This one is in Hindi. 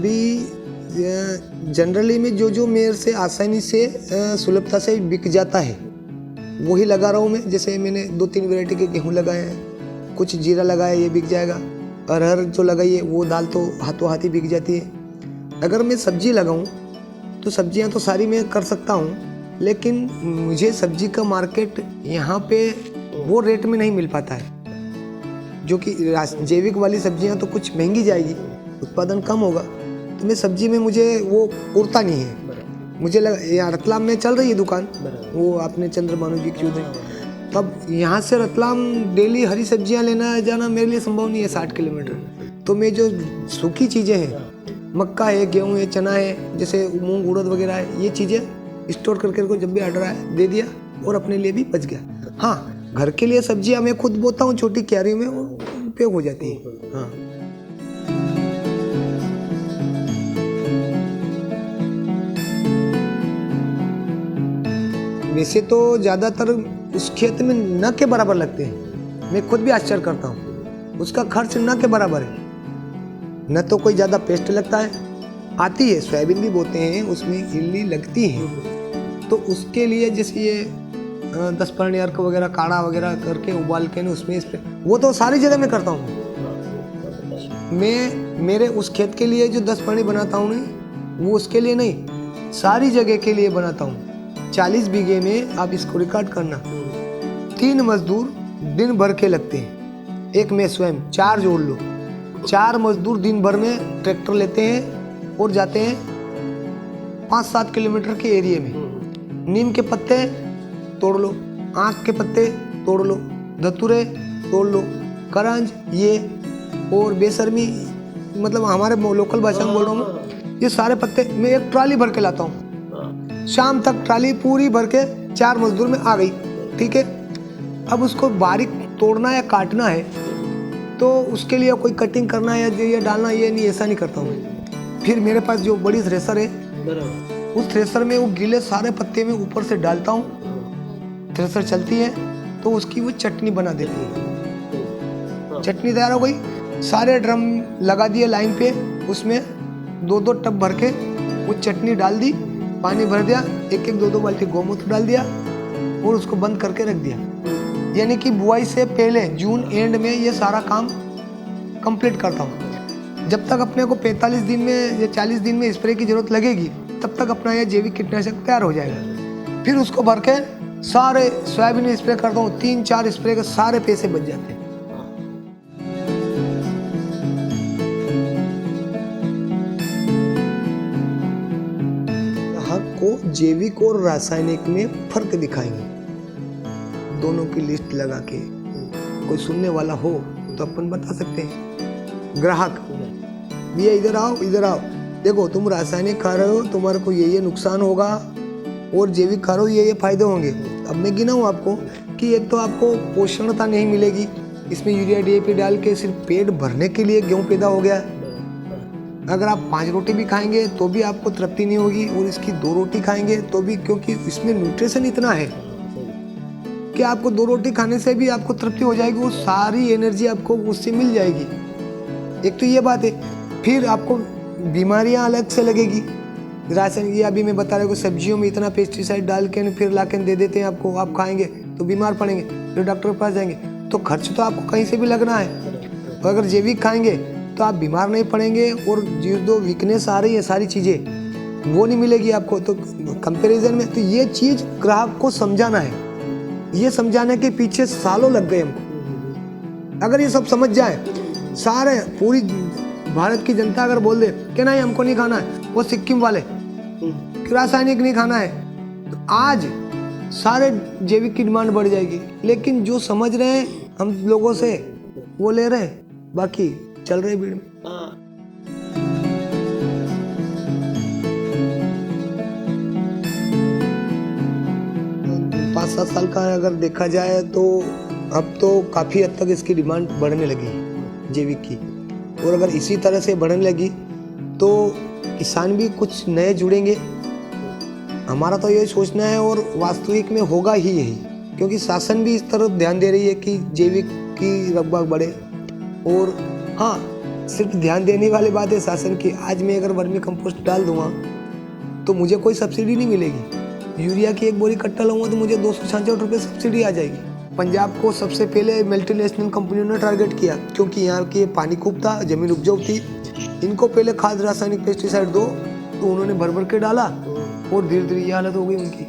अभी जनरली में जो मेरे से आसानी से सुलभता से बिक जाता है वही लगा रहा हूँ मैं। जैसे मैंने 2-3 वैरायटी के गेहूँ लगाए हैं, कुछ जीरा लगाया, ये बिक जाएगा। अरहर जो लगाई है वो दाल तो हाथों हाथ ही बिक जाती है। अगर मैं सब्जी लगाऊँ तो सब्जियाँ तो सारी मैं कर सकता हूँ, लेकिन मुझे सब्जी का मार्केट यहाँ पे वो रेट में नहीं मिल पाता है। जो कि जैविक वाली सब्जियाँ तो कुछ महंगी जाएगी, उत्पादन कम होगा, तो मैं सब्जी में मुझे वो उड़ता नहीं है। मुझे यहाँ रतलाम में चल रही है दुकान, वो आपने चंद्रभानु जी की उधर, तब यहाँ से रतलाम डेली हरी सब्जियाँ लेना जाना मेरे लिए संभव नहीं है 60 किलोमीटर। तो मैं जो सूखी चीज़ें हैं, मक्का है, गेहूँ है, चना है, जैसे मूंग उड़द वगैरह है, ये चीज़ें स्टोर करके को जब भी ऑर्डर आया दे दिया और अपने लिए भी बच गया। हाँ, घर के लिए सब्जियाँ मैं खुद बोता हूँ, छोटी क्यारी में वो उपयोग हो जाती है। हाँ, वैसे तो ज़्यादातर उस खेत में न के बराबर लगते हैं। मैं खुद भी आश्चर्य करता हूँ, उसका खर्च न के बराबर है। न तो कोई ज़्यादा पेस्ट लगता है, आती है सोयाबीन भी बोते हैं, उसमें इल्ली लगती है, तो उसके लिए जैसे ये 10 पानी अर्क वगैरह काढ़ा वगैरह करके उबाल के ना उसमें स्प्रे, वो तो सारी जगह मैं करता हूँ। मैं मेरे उस खेत के लिए जो 10 पानी बनाता हूँ नहीं, वो उसके लिए नहीं, सारी जगह के लिए बनाता हूँ। 40 बीघे में आप इसको रिकॉर्ड करना, 3 मजदूर दिन भर के लगते हैं, एक मैं स्वयं, 4 जोड़ लो, 4 मजदूर दिन भर में ट्रैक्टर लेते हैं और जाते हैं 5-7 किलोमीटर के एरिया में। नीम के पत्ते तोड़ लो, आँख के पत्ते तोड़ लो, धतूरे तोड़ लो, करंज ये और बेसरमी, मतलब हमारे लोकल भाषा में बोल रहा हूँ, ये सारे पत्ते मैं एक ट्राली भर के लाता हूँ। शाम तक ट्राली पूरी भर के 4 मजदूर में आ गई, ठीक है। अब उसको बारीक तोड़ना या काटना है तो उसके लिए कोई कटिंग करना या ये डालना, ये नहीं, ऐसा नहीं करता हूँ। फिर मेरे पास जो बड़ी थ्रेसर है, उस थ्रेसर में वो गीले सारे पत्ते में ऊपर से डालता हूँ, थ्रेसर चलती है तो उसकी वो चटनी बना देती है। चटनी तैयार हो गई, सारे ड्रम लगा दिए लाइन पे, उसमें 2-2 टब भर के वो चटनी डाल दी, पानी भर दिया, 1-1 2-2 बाल्टी गौमूत्र डाल दिया और उसको बंद करके रख दिया। यानी कि बुआई से पहले जून एंड में ये सारा काम कंप्लीट करता हूँ। जब तक अपने को 45 दिन में या 40 दिन में स्प्रे की जरूरत लगेगी, तब तक अपना यह जैविक कीटनाशक तैयार हो जाएगा। फिर उसको भर के सारे सोयाबीन में स्प्रे करता हूँ, 3-4 स्प्रे के सारे पैसे बच जाते हैं। को जैविक और रासायनिक में फर्क दिखाएंगे, दोनों की लिस्ट लगा के। कोई सुनने वाला हो तो अपन बता सकते हैं। ग्राहक, भैया इधर आओ, इधर आओ, देखो तुम रासायनिक खा रहे हो, तुम्हारे को ये नुकसान होगा, और जैविक खा रहे हो ये फायदे होंगे। अब मैं गिनाऊँ आपको कि एक तो आपको पोषणता नहीं मिलेगी, इसमें यूरिया DAP डाल के सिर्फ पेट भरने के लिए गेहूँ पैदा हो गया। अगर आप 5 रोटी भी खाएंगे तो भी आपको तृप्ति नहीं होगी, और इसकी 2 रोटी खाएंगे तो भी, क्योंकि इसमें न्यूट्रिशन इतना है कि आपको 2 रोटी खाने से भी आपको तृप्ति हो जाएगी, वो सारी एनर्जी आपको उससे मिल जाएगी। एक तो ये बात है। फिर आपको बीमारियां अलग से लगेगी। रासायनिक, ये अभी मैं बता रहा हूँ, सब्जियों में इतना पेस्टिसाइड डाल के फिर ला के दे देते हैं आपको, आप खाएंगे तो बीमार पड़ेंगे, फिर डॉक्टर के पास जाएंगे, तो खर्च तो आपको कहीं से भी लगना है। और अगर जैविक खाएंगे तो आप बीमार नहीं पड़ेंगे, और जो वीकनेस आ रही है सारी चीज़ें वो नहीं मिलेगी आपको। तो कंपैरिजन में तो ये चीज़ ग्राहक को समझाना है, ये समझाने के पीछे सालों लग गए हमको। अगर ये सब समझ जाए, सारे पूरी भारत की जनता अगर बोल दे कि नहीं हमको नहीं खाना है, वो सिक्किम वाले रासायनिक नहीं खाना है, तो आज सारे जैविक की डिमांड बढ़ जाएगी। लेकिन जो समझ रहे हैं हम लोगों से वो ले रहे हैं, बाकी चल रही भीड़ में। 5-7 साल का अगर देखा जाए तो अब तो काफ़ी हद तक इसकी डिमांड बढ़ने लगी है जैविक की, और अगर इसी तरह से बढ़ने लगी तो किसान भी कुछ नए जुड़ेंगे। हमारा तो ये सोचना है, और वास्तविक में होगा ही यही, क्योंकि शासन भी इस तरफ ध्यान दे रही है कि जैविक की रगबाग बढ़े। और हाँ, सिर्फ ध्यान देने वाली बात है शासन की, आज मैं अगर वर्मी कंपोस्ट डाल दूंगा तो मुझे कोई सब्सिडी नहीं मिलेगी। यूरिया की एक बोरी कट्टा लूँगा तो मुझे 266 रुपये सब्सिडी आ जाएगी। पंजाब को सबसे पहले मल्टीनेशनल कंपनियों ने टारगेट किया, क्योंकि यहाँ की पानी खूब था, ज़मीन उपजाऊ थी। इनको पहले खाद रासायनिक पेस्टिसाइड दो, तो उन्होंने भर भर के डाला और धीरे धीरे ये हालत हो गई उनकी।